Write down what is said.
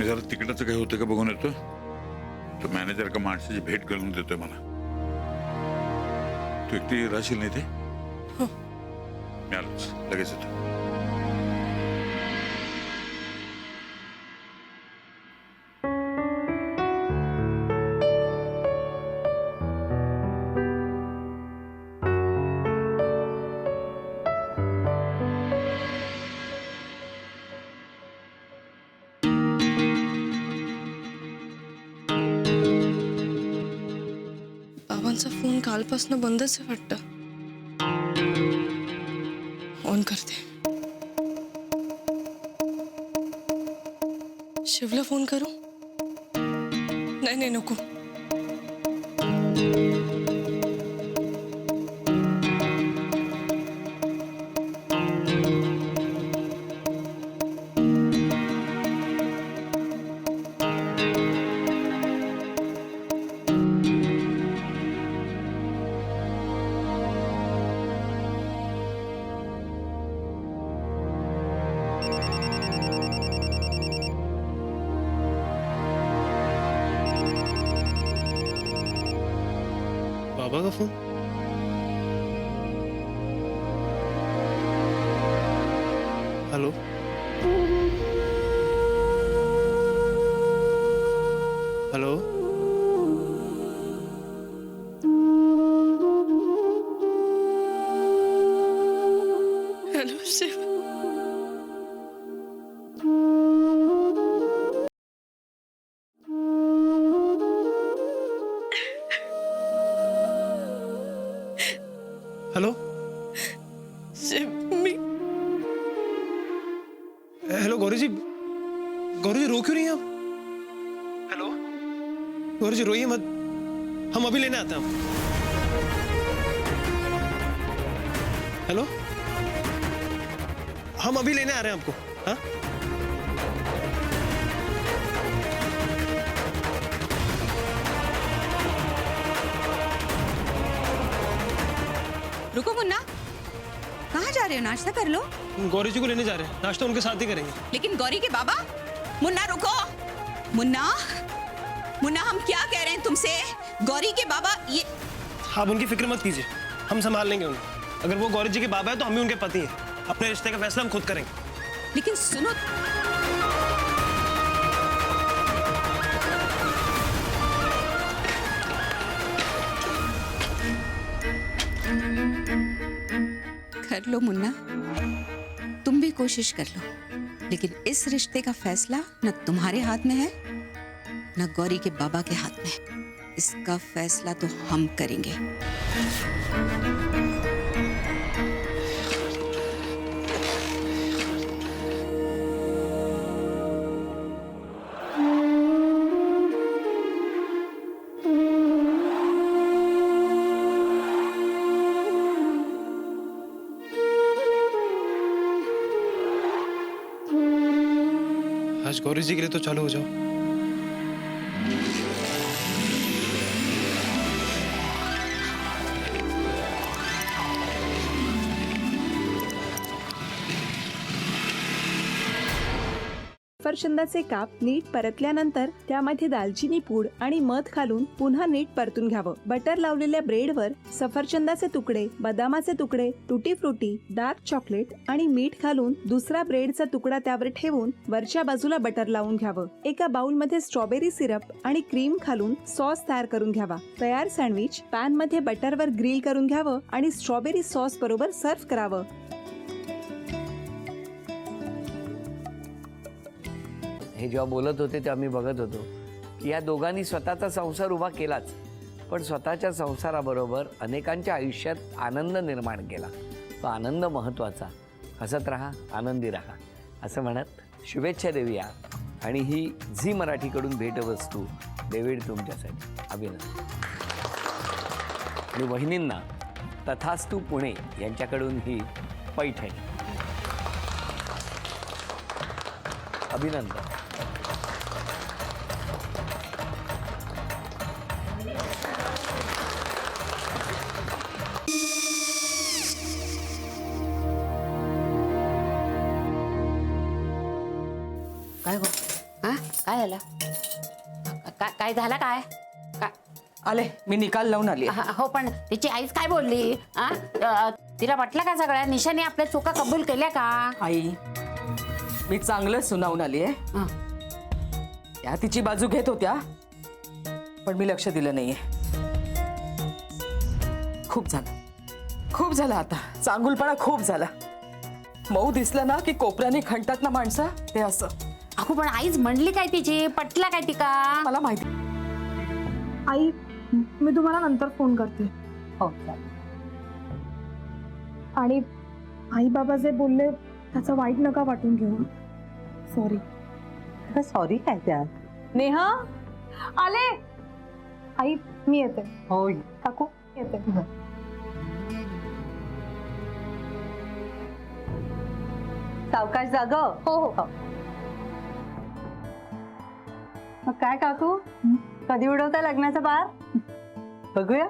मी जरा तिकिटाचं काही होतं का बघून येतो. तो मॅनेजर का माणसाची भेट घालून देतोय मला. तू एकटी राहशील नाही ते? हो. मी आलोच, लगेच येतो. बाबांचा फोन कालपासून बंदच आहे वाटतं. ऑन करते. शिवला फोन करू? नाही नाही नको. बाबा का phone? Hello, hello, hello Shiv. Hello, Shiv मी हेलो गौरी जी रो क्यों रही हैं आप? हेलो गौरी जी रोइए मत, हम अभी लेने आते हैं आपको. हेलो, हम अभी लेने आ रहे हैं आपको. हाँ, रुको मुन्ना, कहाँ जा रहे हो? नाश्ता कर लो. गौरी जी को लेने जा रहे हैं, नाश्ता उनके साथ ही करेंगे. लेकिन गौरी के बाबा. मुन्ना रुको. मुन्ना, मुन्ना हम क्या कह रहे हैं तुमसे? गौरी के बाबा ये. आप उनकी फिक्र मत कीजिए, हम संभाल लेंगे उन्हें. अगर वो गौरी जी के बाबा है तो हम भी उनके पति हैं. अपने रिश्ते का फैसला हम खुद करेंगे. लेकिन सुनो, कर लो मुन्ना, तुम भी कोशिश कर लो. लेकिन इस रिश्ते का फैसला न तुम्हारे हाथ में है न गौरी के बाबा के हाथ में है. इसका फैसला तो हम करेंगे. आज गौरी जी के लिए तो चालू हो जाओ. सफरचंदाचे काप नीट परतल्यानंतर त्यामध्ये दालचिनी पूड आणि मध घालून पुन्हा नीट परतून घ्यावं. बटर लावलेल्या ब्रेडवर सफरचंदाचे तुकडे, बदामाचे तुकडे, टुटी फ्रुटी, डार्क चॉकलेट आणि मीठ घालून दुसरा ब्रेडचा तुकडा त्यावर ठेवून वरच्या बाजूला बटर लावून घ्यावं. एका बाउलमध्ये स्ट्रॉबेरी सिरप आणि क्रीम घालून सॉस तयार करून घ्यावा. तयार सँडविच पॅन मध्ये बटरवर ग्रिल करून घ्यावं आणि स्ट्रॉबेरी सॉस बरोबर सर्व्ह करावं. हे जेव्हा बोलत होते तेव्हा मी बघत होतो की या दोघांनी स्वतःचा संसार उभा केलाच, पण स्वतःच्या संसाराबरोबर अनेकांच्या आयुष्यात आनंद निर्माण केला. तो आनंद महत्त्वाचा. हसत राहा, आनंदी राहा असं म्हणत शुभेच्छा देऊया. आणि ही झी मराठीकडून भेटवस्तू डेव्हिड तुमच्यासाठी. अभिनंदन. आणि वहिनींना तथास्तू पुणे यांच्याकडून ही पैठणी. अभिनंदन. काय गो हा काय झालं? काय झालं काय? आले मी निकाल लावून आली हो पण तिची आईच काय बोलली? तिला वाटलं का सगळ्या निशाने आपल्या चुका कबूल केल्या का? आई मी चांगलं सुनावून आली आहे. त्या तिची बाजू घेत होत्या पण मी लक्ष दिलं नाहीये. खूप झालं आता. चांगुलपणा खूप झाला. मऊ दिसलं ना की कोपऱ्याने खणतात ना माणसं, ते असं. अगो पण आईच म्हणली काय तिची? पटला काय ती का? मला माहिती. आई मी तुम्हाला नंतर फोन करते. हो आणि आई बाबा जे बोलले त्याचं वाईट नका वाटून घेऊ. सॉरी. सॉरी काय त्या? नेहा आले. आई मी येते. हो काकू येते. सावकाश जाग. हो हो. मग काय काकू, कधी उडवता लग्नाचा बार? बघूया.